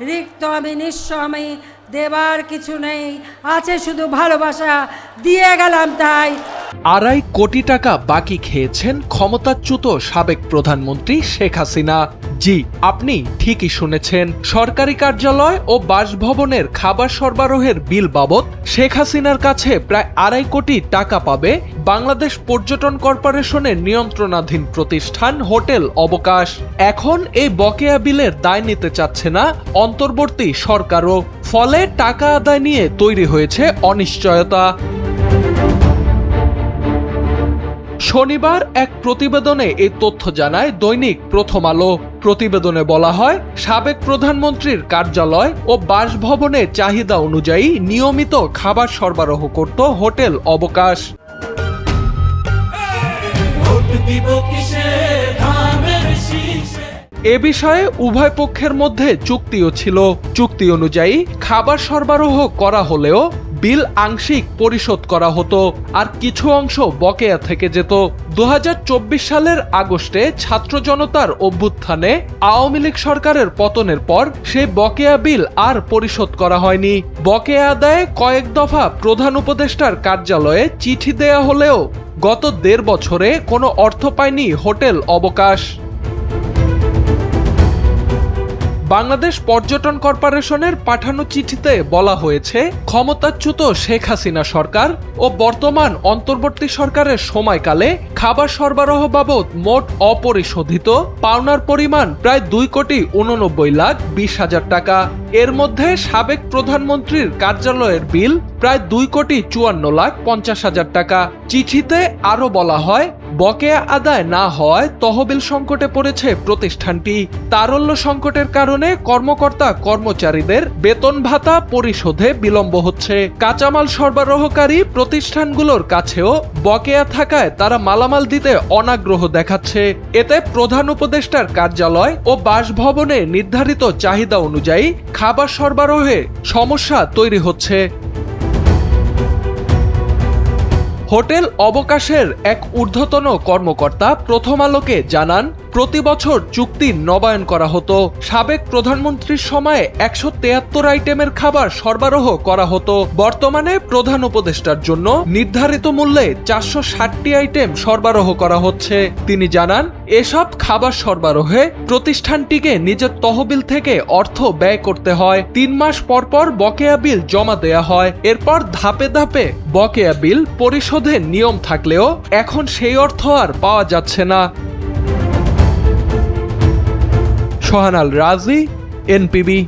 রিক্ত আমি নিঃস্ব আমি, দেবার কিছু নেই, আছে শুধু ভালোবাসা, দিয়ে গেলাম তাই। 2.5 কোটি টাকা বাকি খেয়েছেন ক্ষমতাচ্যুত সাবেক প্রধানমন্ত্রী শেখ হাসিনা। জি, আপনি ঠিকই শুনেছেন। সরকারি কার্যালয় ও বাসভবনের খাবার সরবরাহের বিল বাবদ শেখ হাসিনার কাছে প্রায় 2.5 কোটি টাকা পাবে বাংলাদেশ পর্যটন কর্পোরেশনের নিয়ন্ত্রণাধীন প্রতিষ্ঠান হোটেল অবকাশ। এখন এই বকেয়া বিলের দায় নিতে চাচ্ছে না অন্তর্বর্তী সরকারও। ফলে টাকা আদায় নিয়ে তৈরি হয়েছে অনিশ্চয়তা। শনিবার এক প্রতিবেদনে এই তথ্য জানায় দৈনিক প্রথম আলো। প্রতিবেদনে বলা হয়, সাবেক প্রধানমন্ত্রীর কার্যালয় ও বাসভবনে চাহিদা অনুযায়ী নিয়মিত খাবার সরবরাহ করত হোটেল অবকাশ। এ বিষয়ে উভয় পক্ষের মধ্যে চুক্তিও ছিল। চুক্তি অনুযায়ী খাবার সরবরাহ করা হলেও বিল আংশিক পরিশোধ করা হতো, আর কিছু অংশ বকেয়া থেকে যেত। 2024 সালের আগস্টে ছাত্র জনতার অভ্যুত্থানে আওয়ামী লীগ সরকারের পতনের পর সেই বকেয়া বিল আর পরিশোধ করা হয়নি। বকেয়া আদায়ে কয়েক দফা প্রধান উপদেষ্টার কার্যালয়ে চিঠি দেয়া হলেও গত 1.5 বছরে কোনো অর্থ পায়নি হোটেল অবকাশ। বাংলাদেশ পর্যটন কর্পোরেশনের পাঠানো চিঠিতে বলা হয়েছে, ক্ষমতাচ্যুত শেখ হাসিনা সরকার ও বর্তমান অন্তর্বর্তী সরকারের সময়কালে খাবার সরবরাহ বাবদ মোট অপরিশোধিত পাওনার পরিমাণ প্রায় 2,89,20,000 টাকা। এর মধ্যে সাবেক প্রধানমন্ত্রীর কার্যালয়ের বিল প্রায় 2,54,50,000 টাকা। চিঠিতে আরো বলা হয়, বকেয়া আদায় না হওয়ায় তহবিল সংকটে পড়েছে প্রতিষ্ঠানটি। তারল্য সংকটের কারণে কর্মকর্তা কর্মচারীদের বেতন ভাতা পরিশোধে বিলম্ব হচ্ছে। কাঁচামাল সরবরাহকারী প্রতিষ্ঠানগুলোর কাছেও বকেয়া থাকায় তারা মালামাল দিতে অনাগ্রহ দেখাচ্ছে। এতে প্রধান উপদেষ্টার কার্যালয় ও বাসভবনে নির্ধারিত চাহিদা অনুযায়ী খাবার সরবরাহে সমস্যা তৈরি হচ্ছে। হোটেল অবকাশের এক ঊর্ধ্বতন কর্মকর্তা প্রথম আলোকে জানান, প্রতি বছর চুক্তি নবায়ন করা হতো। সাবেক প্রধানমন্ত্রীর সময়ে 173 আইটেমের খাবার সরবরাহ করা হতো। বর্তমানে প্রধান উপদেষ্টার জন্য নির্ধারিত মূল্যে 460টি আইটেম সরবরাহ করা হচ্ছে। তিনি জানান, এসব খাবার সরবরাহে প্রতিষ্ঠানটিকে নিজের তহবিল থেকে অর্থ ব্যয় করতে হয়। 3 মাস পর পর বকেয়া বিল জমা দেয়া হয়। এরপর ধাপে ধাপে বকেয়া বিল পরিশোধের নিয়ম থাকলেও এখন সেই অর্থ আর পাওয়া যাচ্ছে না। সোহান আল রাজি, এনপিবি।